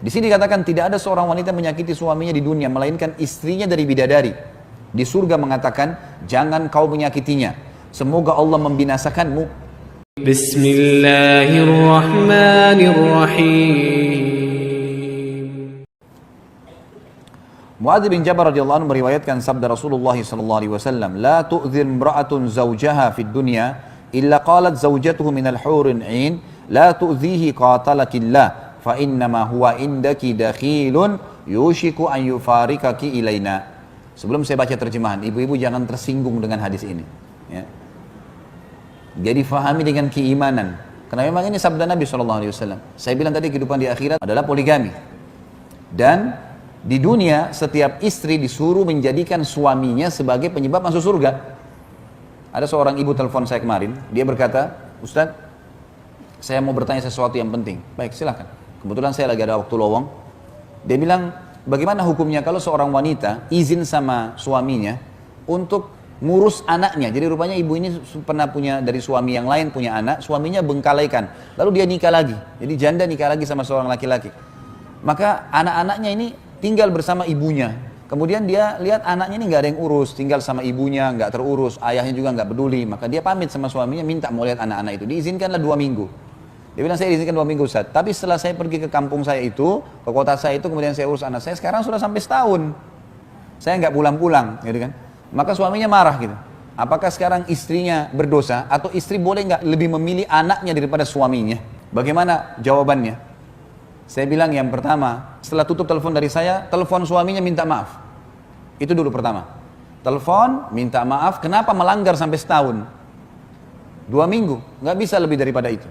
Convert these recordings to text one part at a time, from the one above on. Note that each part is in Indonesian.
Di sini dikatakan tidak ada seorang wanita menyakiti suaminya di dunia melainkan istrinya dari bidadari. Di surga mengatakan, jangan kau menyakitinya. Semoga Allah membinasakanmu. Bismillahirrahmanirrahim. Muadz bin Jabal radhiyallahu anhu meriwayatkan sabda Rasulullah sallallahu alaihi wasallam, "La tu'dhir imra'atun zawjaha fid dunya illa qalat zawjatuhu minal hurin 'ain, la tu'dhihi qatalakillah, fa innama huwa indaki dakhilun yushiku an yufarikaki ilaina." Sebelum saya baca terjemahan, ibu-ibu jangan tersinggung dengan hadis ini. Ya. Jadi fahami dengan keimanan. Karena memang ini sabda Nabi SAW. Saya bilang tadi kehidupan di akhirat adalah poligami. Dan di dunia setiap istri disuruh menjadikan suaminya sebagai penyebab masuk surga. Ada seorang ibu telepon saya kemarin. Dia berkata, "Ustaz, saya mau bertanya sesuatu yang penting." Baik, silakan. Kebetulan saya lagi ada waktu lowong. Dia bilang, bagaimana hukumnya kalau seorang wanita izin sama suaminya untuk ngurus anaknya. Jadi rupanya ibu ini pernah punya dari suami yang lain punya anak, suaminya bengkalaikan. Lalu dia nikah lagi. Jadi janda nikah lagi sama seorang laki-laki. Maka anak-anaknya ini tinggal bersama ibunya. Kemudian dia lihat anaknya ini nggak ada yang urus, tinggal sama ibunya, nggak terurus, ayahnya juga nggak peduli. Maka dia pamit sama suaminya, minta mau lihat anak-anak itu. Diizinkanlah 2 minggu. Dia bilang, saya izinkan 2 minggu Ustaz. Tapi setelah saya pergi ke kampung saya itu, ke kota saya itu, kemudian saya urus anak saya, sekarang sudah sampai setahun. Saya nggak pulang-pulang, gitu kan. Maka suaminya marah gitu. Apakah sekarang istrinya berdosa, atau istri boleh nggak lebih memilih anaknya daripada suaminya? Bagaimana jawabannya? Saya bilang yang pertama, setelah tutup telepon dari saya, telepon suaminya minta maaf. Itu dulu pertama. Telepon, minta maaf, kenapa melanggar sampai setahun? 2 minggu, nggak bisa lebih daripada itu.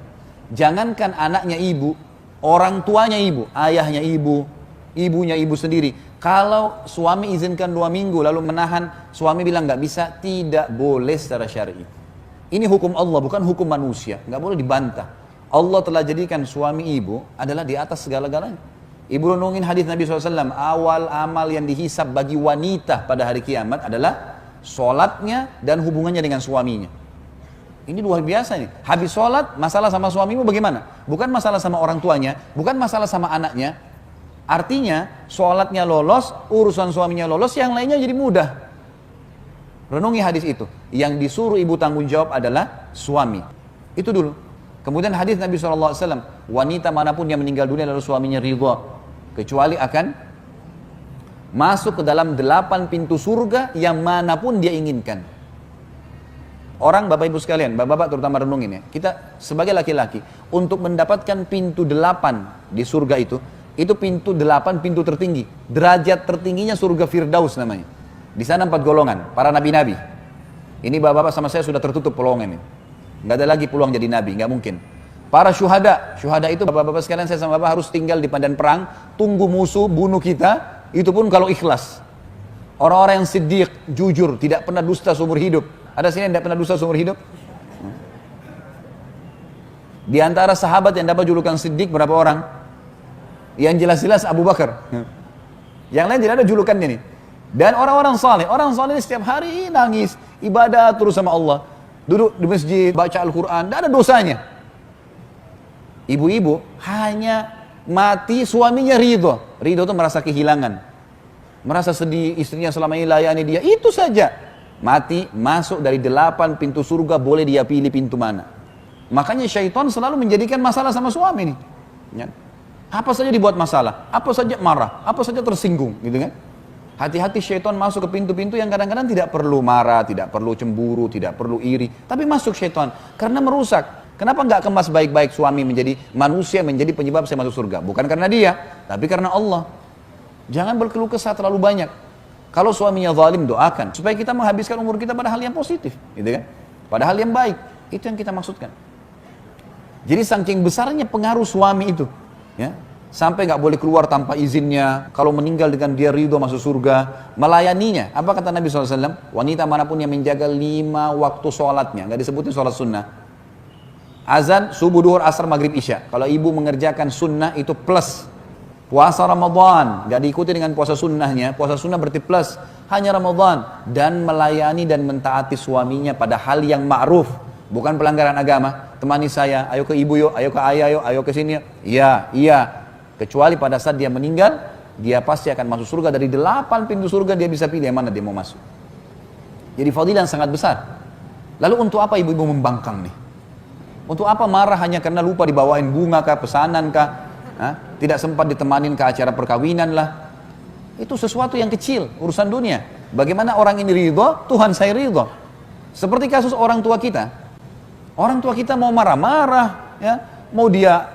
Jangankan anaknya ibu, orang tuanya ibu, ayahnya ibu, ibunya ibu sendiri. Kalau suami izinkan 2 minggu lalu menahan, suami bilang nggak bisa, tidak boleh secara syar'i. Ini hukum Allah, bukan hukum manusia, nggak boleh dibantah. Allah telah jadikan suami ibu adalah di atas segala-galanya. Ibu renungin hadis Nabi SAW, awal amal yang dihisab bagi wanita pada hari kiamat adalah sholatnya dan hubungannya dengan suaminya. Ini luar biasa nih. Habis sholat, masalah sama suamimu bagaimana? Bukan masalah sama orang tuanya, bukan masalah sama anaknya. Artinya, sholatnya lolos, urusan suaminya lolos, yang lainnya jadi mudah. Renungi hadis itu. Yang disuruh ibu tanggung jawab adalah suami. Itu dulu. Kemudian hadis Nabi SAW, wanita manapun yang meninggal dunia lalu suaminya ridha, kecuali akan masuk ke dalam 8 pintu surga yang manapun dia inginkan. Orang bapak ibu sekalian, bapak-bapak terutama renungin ya, kita sebagai laki-laki untuk mendapatkan pintu 8 di surga itu pintu 8 pintu tertinggi, derajat tertingginya surga Firdaus namanya. Di sana 4 golongan, para nabi-nabi. Ini bapak-bapak sama saya sudah tertutup peluang ini, nggak ada lagi peluang jadi nabi, nggak mungkin. Para syuhada itu bapak-bapak sekalian, saya sama bapak harus tinggal di medan perang, tunggu musuh bunuh kita, itu pun kalau ikhlas. Orang-orang yang siddiq, jujur, tidak pernah dusta seumur hidup. Ada sini yang tidak pernah dusta seumur hidup? Di antara sahabat yang dapat julukan Siddiq berapa orang? Yang jelas-jelas Abu Bakar. Yang lain tidak ada julukannya nih. Dan orang-orang saleh setiap hari nangis, ibadah terus sama Allah. Duduk di masjid, baca Al-Quran, tidak ada dosanya. Ibu-ibu hanya mati suaminya ridho. Ridho itu merasa kehilangan. Merasa sedih, istrinya selama ini layani dia, itu saja. Mati, masuk dari 8 pintu surga, boleh dia pilih pintu mana. Makanya syaitan selalu menjadikan masalah sama suami nih. Ya. Apa saja dibuat masalah, apa saja marah, apa saja tersinggung, gitu kan. Hati-hati syaitan masuk ke pintu-pintu yang kadang-kadang tidak perlu marah, tidak perlu cemburu, tidak perlu iri. Tapi masuk syaitan, karena merusak. Kenapa nggak kemas baik-baik suami menjadi manusia, menjadi penyebab saya masuk surga? Bukan karena dia, tapi karena Allah. Jangan berkeluh kesah terlalu banyak. Kalau suaminya zalim, doakan supaya kita menghabiskan umur kita pada hal yang positif, gitu kan? Pada hal yang baik. Itu yang kita maksudkan. Jadi saking besarnya pengaruh suami itu, ya, sampai nggak boleh keluar tanpa izinnya. Kalau meninggal dengan dia ridho masuk surga, melayaninya. Apa kata Nabi SAW? Wanita manapun yang menjaga 5 waktu sholatnya, nggak disebutin sholat sunnah. Azan, subuh, duhur, asar, maghrib, isya. Kalau ibu mengerjakan sunnah itu plus. Puasa Ramadan, gak diikuti dengan puasa sunnahnya. Puasa sunnah berarti plus, hanya Ramadan. Dan melayani dan mentaati suaminya pada hal yang ma'ruf, bukan pelanggaran agama. Temani saya, ayo ke ibu yuk, ayo ke ayah yuk, ayo ke sini yuk. Iya. Kecuali pada saat dia meninggal, dia pasti akan masuk surga. Dari 8 pintu surga dia bisa pilih yang mana dia mau masuk. Jadi fadilah yang sangat besar. Lalu untuk apa ibu-ibu membangkang nih? Untuk apa marah hanya karena lupa dibawain bunga kah, pesanan kah? Tidak sempat ditemanin ke acara perkawinan lah. Itu sesuatu yang kecil, urusan dunia. Bagaimana orang ini ridho, Tuhan saya ridho. Seperti kasus orang tua kita. Orang tua kita mau marah-marah, ya, mau dia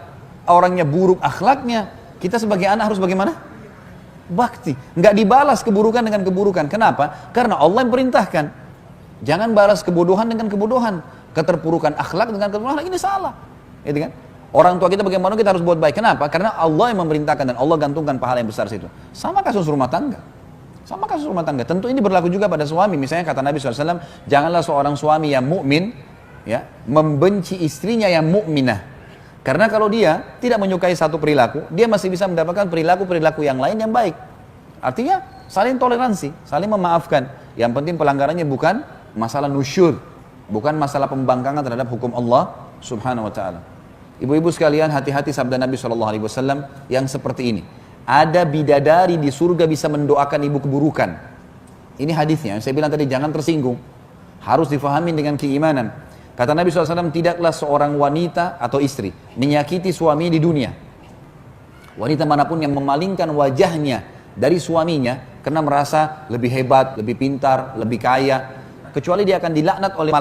orangnya buruk akhlaknya, kita sebagai anak harus bagaimana? Bakti. Nggak dibalas keburukan dengan keburukan. Kenapa? Karena Allah yang perintahkan. Jangan balas kebodohan dengan kebodohan, keterpurukan akhlak dengan keterpurukan. Ini salah, gitu kan? Orang tua kita bagaimana kita harus buat baik. Kenapa? Karena Allah yang memerintahkan dan Allah gantungkan pahala yang besar situ. Sama kasus rumah tangga. Sama kasus rumah tangga. Tentu ini berlaku juga pada suami. Misalnya kata Nabi SAW, janganlah seorang suami yang mukmin, ya, membenci istrinya yang mukminah. Karena kalau dia tidak menyukai satu perilaku, dia masih bisa mendapatkan perilaku-perilaku yang lain yang baik. Artinya saling toleransi, saling memaafkan. Yang penting pelanggarannya bukan masalah nusyur, bukan masalah pembangkangan terhadap hukum Allah Subhanahu wa taala. Ibu-ibu sekalian, hati-hati sabda Nabi SAW yang seperti ini. Ada bidadari di surga bisa mendoakan ibu keburukan. Ini hadisnya, saya bilang tadi jangan tersinggung. Harus difahami dengan keimanan. Kata Nabi SAW, tidaklah seorang wanita atau istri menyakiti suami di dunia. Wanita manapun yang memalingkan wajahnya dari suaminya karena merasa lebih hebat, lebih pintar, lebih kaya, kecuali dia akan dilaknat oleh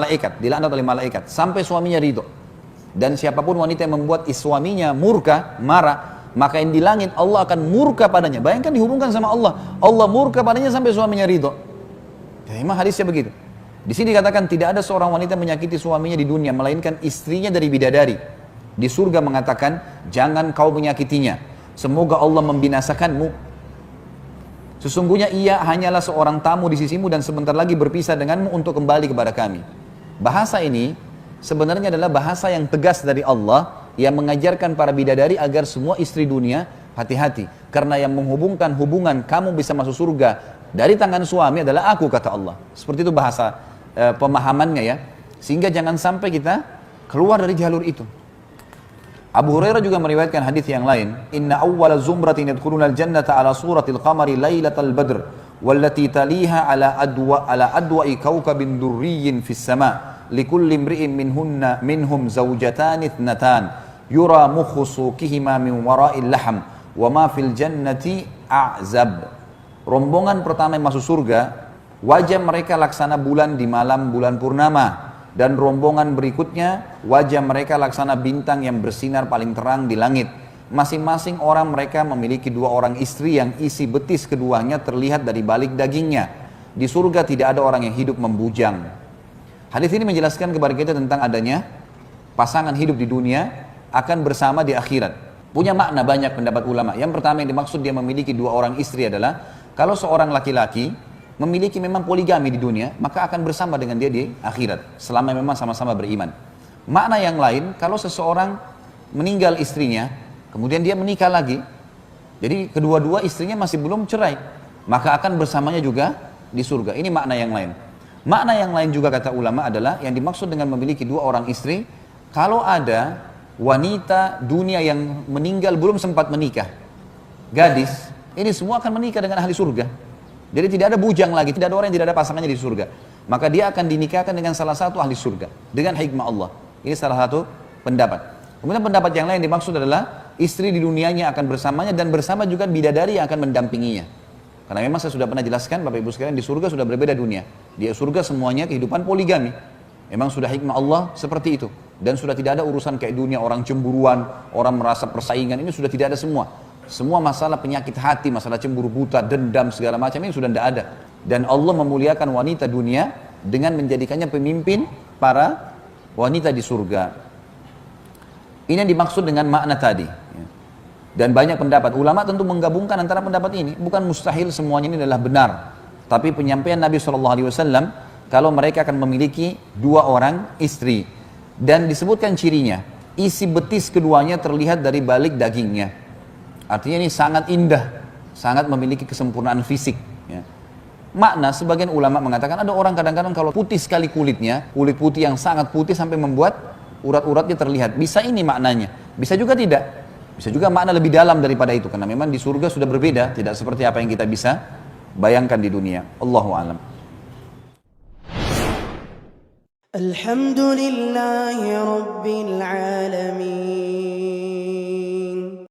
malaikat, sampai suaminya ridho. Dan siapapun wanita yang membuat suaminya murka, marah, maka yang di langit Allah akan murka padanya. Bayangkan dihubungkan sama Allah, Allah murka padanya sampai suaminya ridho. Ya, memang hadisnya begitu. Di sini dikatakan tidak ada seorang wanita menyakiti suaminya di dunia melainkan istrinya dari bidadari. Di surga mengatakan, jangan kau menyakitinya, semoga Allah membinasakanmu. Sesungguhnya ia hanyalah seorang tamu di sisimu dan sebentar lagi berpisah denganmu untuk kembali kepada kami. Bahasa ini sebenarnya adalah bahasa yang tegas dari Allah yang mengajarkan para bidadari agar semua istri dunia hati-hati. Karena yang menghubungkan hubungan kamu bisa masuk surga dari tangan suami adalah aku, kata Allah. Seperti itu bahasa pemahamannya ya. Sehingga jangan sampai kita keluar dari jalur itu. Abu Hurairah juga meriwayatkan hadis yang lain, inna awwala zumratin yadkhuluna al-jannata ala suratil qamari lailatal badr wallati taliha ala adwa'i kawkabin durriyyin fis sama' likulli imri'in minhum zawjatan ithnatan yura mukhu suqihima min wara'il laham wa ma fil jannati a'zab. Rombongan pertama yang masuk surga, wajah mereka laksana bulan di malam bulan purnama. Dan rombongan berikutnya, wajah mereka laksana bintang yang bersinar paling terang di langit. Masing-masing orang mereka memiliki 2 orang istri yang isi betis keduanya terlihat dari balik dagingnya. Di surga tidak ada orang yang hidup membujang. Hadis ini menjelaskan kepada kita tentang adanya pasangan hidup di dunia akan bersama di akhirat. Punya makna banyak pendapat ulama. Yang pertama yang dimaksud dia memiliki 2 orang istri adalah kalau seorang laki-laki memiliki memang poligami di dunia, maka akan bersama dengan dia di akhirat, selama memang sama-sama beriman. Makna yang lain, kalau seseorang meninggal istrinya, kemudian dia menikah lagi, jadi kedua-dua istrinya masih belum cerai, maka akan bersamanya juga di surga. Ini makna yang lain. Makna yang lain juga kata ulama adalah, yang dimaksud dengan memiliki 2 orang istri, kalau ada wanita dunia yang meninggal belum sempat menikah, gadis, ini semua akan menikah dengan ahli surga. Jadi tidak ada bujang lagi, tidak ada orang yang tidak ada pasangannya di surga. Maka dia akan dinikahkan dengan salah satu ahli surga dengan hikmah Allah. Ini salah satu pendapat. Kemudian pendapat yang lain dimaksud adalah istri di dunianya akan bersamanya dan bersama juga bidadari yang akan mendampinginya. Karena memang saya sudah pernah jelaskan Bapak Ibu sekalian, di surga sudah berbeda dunia. Di surga semuanya kehidupan poligami. Memang sudah hikmah Allah seperti itu. Dan sudah tidak ada urusan kayak dunia orang cemburuan, orang merasa persaingan, ini sudah tidak ada semua. Semua masalah penyakit hati, masalah cemburu buta, dendam, segala macam ini sudah tidak ada. Dan Allah memuliakan wanita dunia dengan menjadikannya pemimpin para wanita di surga. Ini yang dimaksud dengan makna tadi. Dan banyak pendapat. Ulama tentu menggabungkan antara pendapat ini. Bukan mustahil semuanya ini adalah benar. Tapi penyampaian Nabi SAW, kalau mereka akan memiliki 2 orang istri. Dan disebutkan cirinya. Isi betis keduanya terlihat dari balik dagingnya. Artinya ini sangat indah, sangat memiliki kesempurnaan fisik. Ya. Makna sebagian ulama mengatakan ada orang kadang-kadang kalau putih sekali kulitnya, kulit putih yang sangat putih sampai membuat urat-uratnya terlihat. Bisa ini maknanya, bisa juga tidak. Bisa juga makna lebih dalam daripada itu, karena memang di surga sudah berbeda, tidak seperti apa yang kita bisa bayangkan di dunia. Allahu a'lam. Alhamdulillahi Rabbil Alamin.